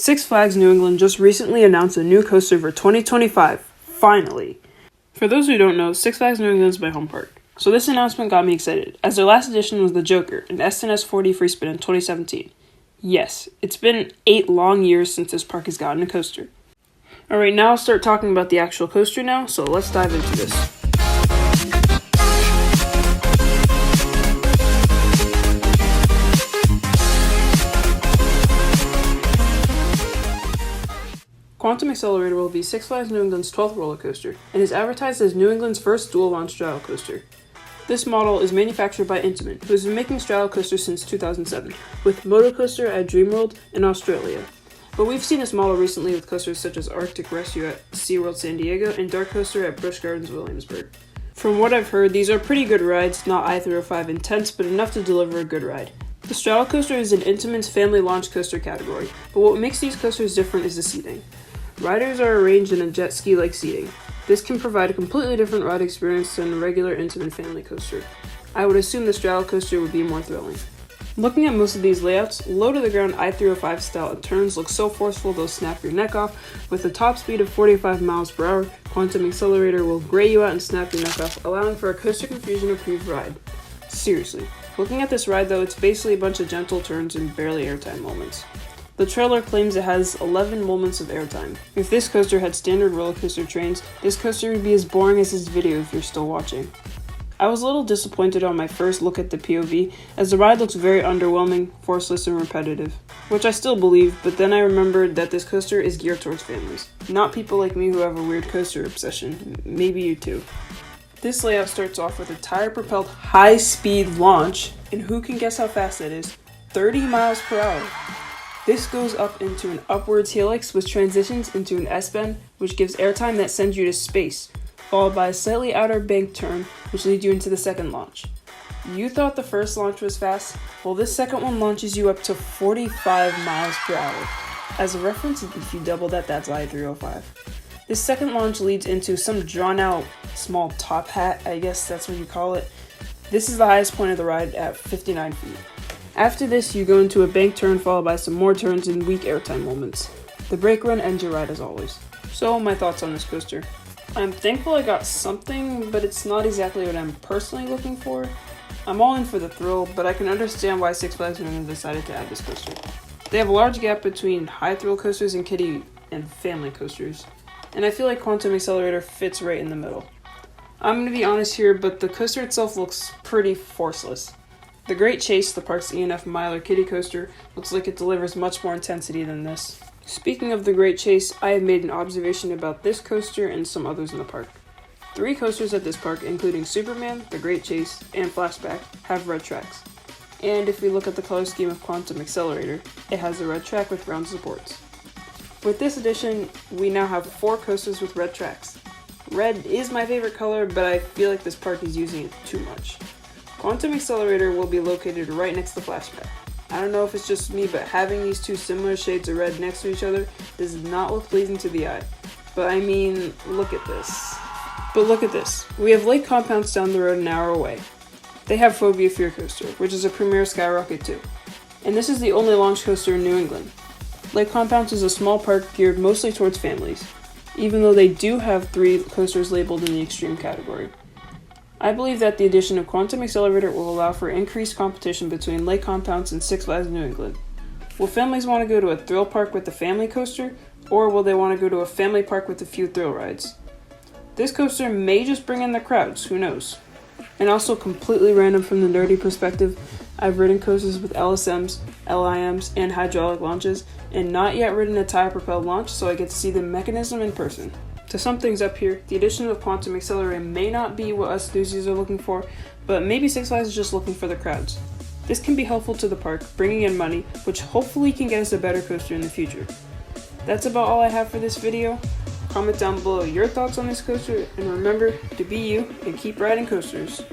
Six Flags New England just recently announced a new coaster for 2025, finally. For those who don't know, Six Flags New England is my home park. So this announcement got me excited, as their last edition was the Joker, an SNS 4D free spin in 2017. Yes, it's been 8 long years since this park has gotten a coaster. Alright, now I'll start talking about the actual coaster now, so let's dive into this. Quantum Accelerator will be Six Flags New England's 12th roller coaster, and is advertised as New England's first dual-launch straddle coaster. This model is manufactured by Intamin, who has been making straddle coasters since 2007, with Moto Coaster at Dreamworld in Australia. But we've seen this model recently with coasters such as Arctic Rescue at SeaWorld San Diego and Dark Coaster at Busch Gardens Williamsburg. From what I've heard, these are pretty good rides, not I-305 intense, but enough to deliver a good ride. The straddle coaster is in Intamin's family launch coaster category, but what makes these coasters different is the seating. Riders are arranged in a jet ski-like seating. This can provide a completely different ride experience than a regular Intamin family coaster. I would assume the straddle coaster would be more thrilling. Looking at most of these layouts, low-to-the-ground I-305 style turns look so forceful they'll snap your neck off. With a top speed of 45 miles per hour, Quantum Accelerator will gray you out and snap your neck off, allowing for a coaster confusion-approved ride. Seriously. Looking at this ride though, it's basically a bunch of gentle turns and barely airtime moments. The trailer claims it has 11 moments of airtime. If this coaster had standard roller coaster trains, this coaster would be as boring as this video if you're still watching. I was a little disappointed on my first look at the POV, as the ride looks very underwhelming, forceless, and repetitive. Which I still believe, but then I remembered that this coaster is geared towards families. Not people like me who have a weird coaster obsession. Maybe you too. This layout starts off with a tire-propelled high-speed launch, and who can guess how fast that is? 30 miles per hour. This goes up into an upwards helix, which transitions into an S-bend, which gives airtime that sends you to space, followed by a slightly outer bank turn, which leads you into the second launch. You thought the first launch was fast? Well, this second one launches you up to 45 miles per hour. As a reference, if you double that, that's I-305. This second launch leads into some drawn-out small top hat, I guess that's what you call it. This is the highest point of the ride at 59 feet. After this, you go into a bank turn followed by some more turns and weak airtime moments. The brake run ends your ride as always. So, my thoughts on this coaster. I'm thankful I got something, but it's not exactly what I'm personally looking for. I'm all in for the thrill, but I can understand why Six Flags New England decided to add this coaster. They have a large gap between high thrill coasters and kiddie and family coasters, and I feel like Quantum Accelerator fits right in the middle. I'm going to be honest here, but the coaster itself looks pretty forceless. The Great Chase, the park's E&F Miler kiddie coaster, looks like it delivers much more intensity than this. Speaking of the Great Chase, I have made an observation about this coaster and some others in the park. 3 coasters at this park, including Superman, the Great Chase, and Flashback, have red tracks. And if we look at the color scheme of Quantum Accelerator, it has a red track with brown supports. With this edition, we now have 4 coasters with red tracks. Red is my favorite color, but I feel like this park is using it too much. Quantum Accelerator will be located right next to Flashback. I don't know if it's just me, but having these 2 similar shades of red next to each other does not look pleasing to the eye. But I mean, look at this. We have lake compounds down the road an hour away. They have Phobia Fear Coaster, which is a premier skyrocket too. And this is the only launch coaster in New England. Lake Compounds is a small park geared mostly towards families, even though they do have 3 coasters labeled in the extreme category. I believe that the addition of Quantum Accelerator will allow for increased competition between Lake Compounds and Six Flags New England. Will families want to go to a thrill park with a family coaster, or will they want to go to a family park with a few thrill rides? This coaster may just bring in the crowds, who knows? And also completely random from the nerdy perspective, I've ridden coasters with LSMs, LIMs, and hydraulic launches, and not yet ridden a tire-propelled launch, so I get to see the mechanism in person. To sum things up here, the addition of Quantum Accelerator may not be what us enthusiasts are looking for, but maybe Six Flags is just looking for the crowds. This can be helpful to the park, bringing in money, which hopefully can get us a better coaster in the future. That's about all I have for this video. Comment down below your thoughts on this coaster, and remember to be you and keep riding coasters.